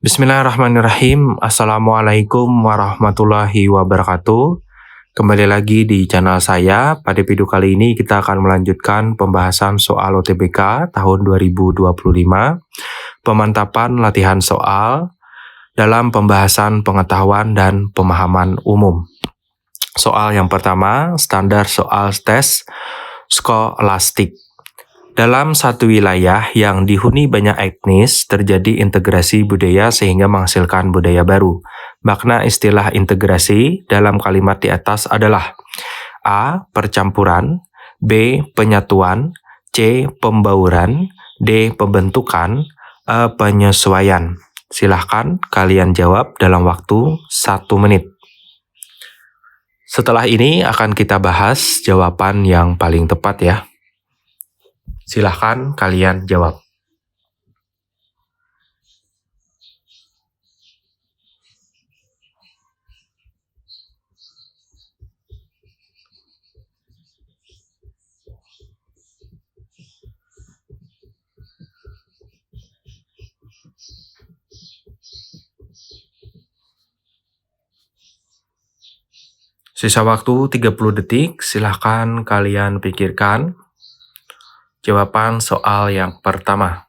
Bismillahirrahmanirrahim. Assalamualaikum warahmatullahi wabarakatuh. Kembali lagi di channel saya. Pada video kali ini kita akan melanjutkan pembahasan soal UTBK tahun 2025. Pemantapan latihan soal dalam pembahasan pengetahuan dan pemahaman umum. Soal yang pertama, standar soal tes skolastik. Dalam satu wilayah yang dihuni banyak etnis, terjadi integrasi budaya sehingga menghasilkan budaya baru. Makna istilah integrasi dalam kalimat di atas adalah A. Percampuran, B. Penyatuan, C. Pembauran, D. Pembentukan, E. Penyesuaian. Silahkan kalian jawab dalam waktu 1 menit. Setelah ini akan kita bahas jawaban yang paling tepat ya. Silahkan kalian jawab. Sisa waktu 30 detik, silahkan kalian pikirkan jawaban soal yang pertama.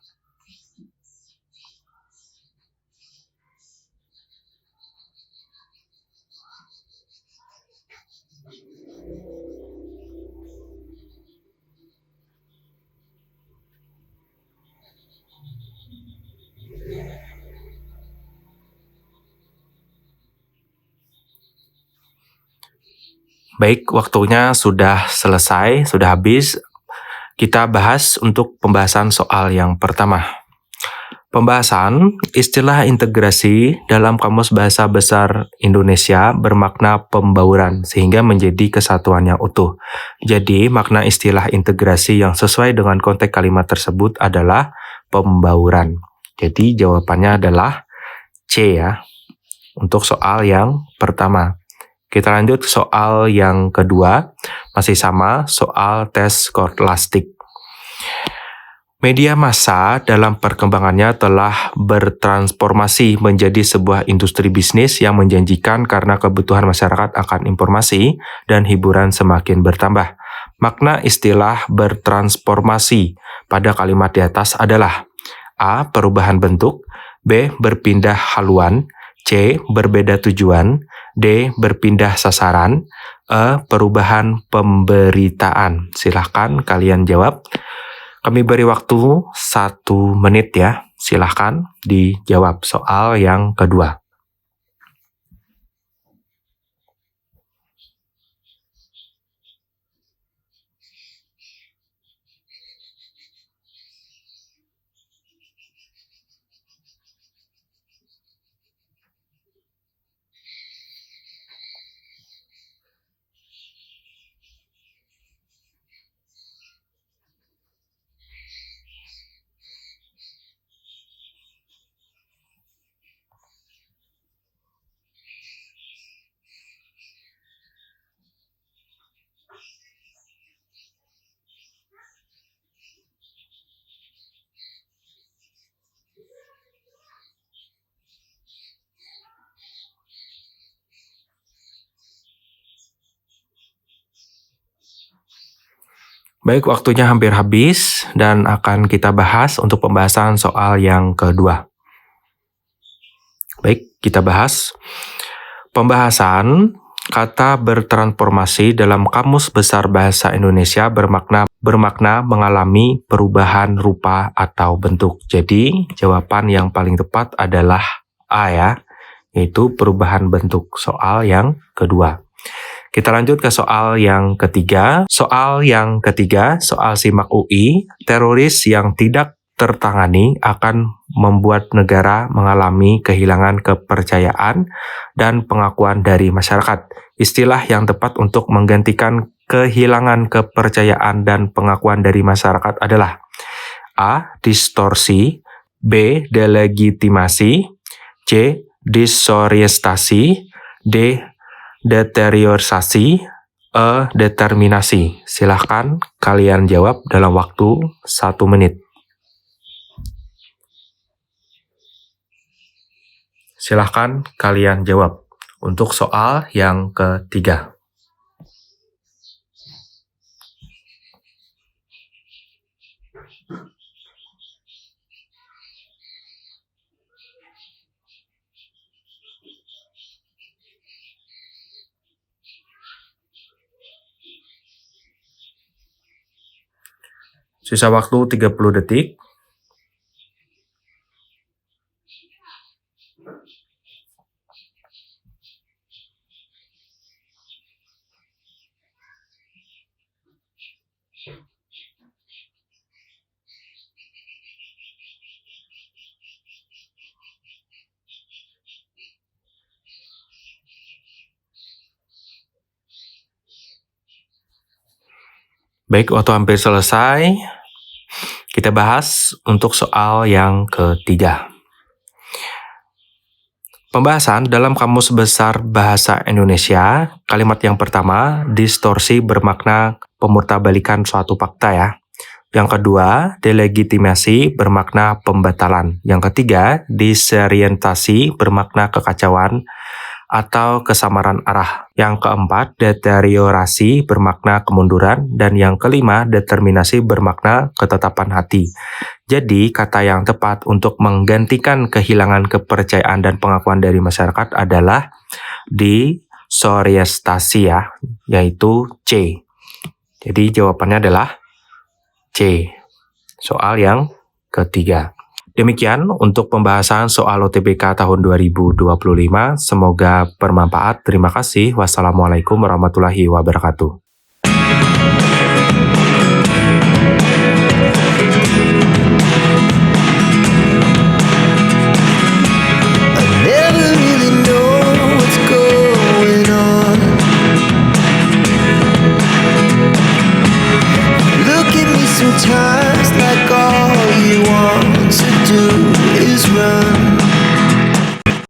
Baik, waktunya sudah selesai, sudah habis. Kita bahas untuk pembahasan soal yang pertama. Pembahasan istilah integrasi dalam Kamus Bahasa Besar Indonesia bermakna pembauran sehingga menjadi kesatuan yang utuh. Jadi, makna istilah integrasi yang sesuai dengan konteks kalimat tersebut adalah pembauran. Jadi, jawabannya adalah C ya, untuk soal yang pertama. Kita lanjut ke soal yang kedua, masih sama, soal tes skolastik. Media massa dalam perkembangannya telah bertransformasi menjadi sebuah industri bisnis yang menjanjikan karena kebutuhan masyarakat akan informasi dan hiburan semakin bertambah. Makna istilah bertransformasi pada kalimat di atas adalah A. Perubahan bentuk, B. Berpindah haluan, C. Berbeda tujuan, D. Berpindah sasaran, E. Perubahan pemberitaan. Silahkan kalian jawab. Kami beri waktu 1 menit ya. Silahkan dijawab soal yang kedua. Baik, waktunya hampir habis dan akan kita bahas untuk pembahasan soal yang kedua. Baik, kita bahas. Pembahasan kata bertransformasi dalam Kamus Besar Bahasa Indonesia bermakna mengalami perubahan rupa atau bentuk. Jadi, jawaban yang paling tepat adalah A ya, yaitu perubahan bentuk. Soal yang kedua. Kita lanjut ke soal yang ketiga. Soal yang ketiga, soal SIMAK UI, teroris yang tidak tertangani akan membuat negara mengalami kehilangan kepercayaan dan pengakuan dari masyarakat. Istilah yang tepat untuk menggantikan kehilangan kepercayaan dan pengakuan dari masyarakat adalah A. Distorsi, B. Delegitimasi, C. Disorientasi, D. Deteriorasi, E. Determinasi. Silahkan kalian jawab dalam waktu 1 menit. Silahkan kalian jawab untuk soal yang ketiga. Sisa waktu 30 detik. Baik, waktu hampir selesai. Kita bahas untuk soal yang ketiga. Pembahasan dalam Kamus Besar Bahasa Indonesia, kalimat yang pertama, distorsi bermakna pemutarbalikan suatu fakta ya. Yang kedua, delegitimasi bermakna pembatalan. Yang ketiga, disorientasi bermakna kekacauan atau kesamaran arah. Yang keempat, deteriorasi bermakna kemunduran. Dan yang kelima, determinasi bermakna ketetapan hati. Jadi, kata yang tepat untuk menggantikan kehilangan kepercayaan dan pengakuan dari masyarakat adalah disorientasi ya, yaitu C. Jadi, jawabannya adalah C. Soal yang ketiga. Demikian untuk pembahasan soal UTBK tahun 2025. Semoga bermanfaat. Terima kasih. Wassalamualaikum warahmatullahi wabarakatuh.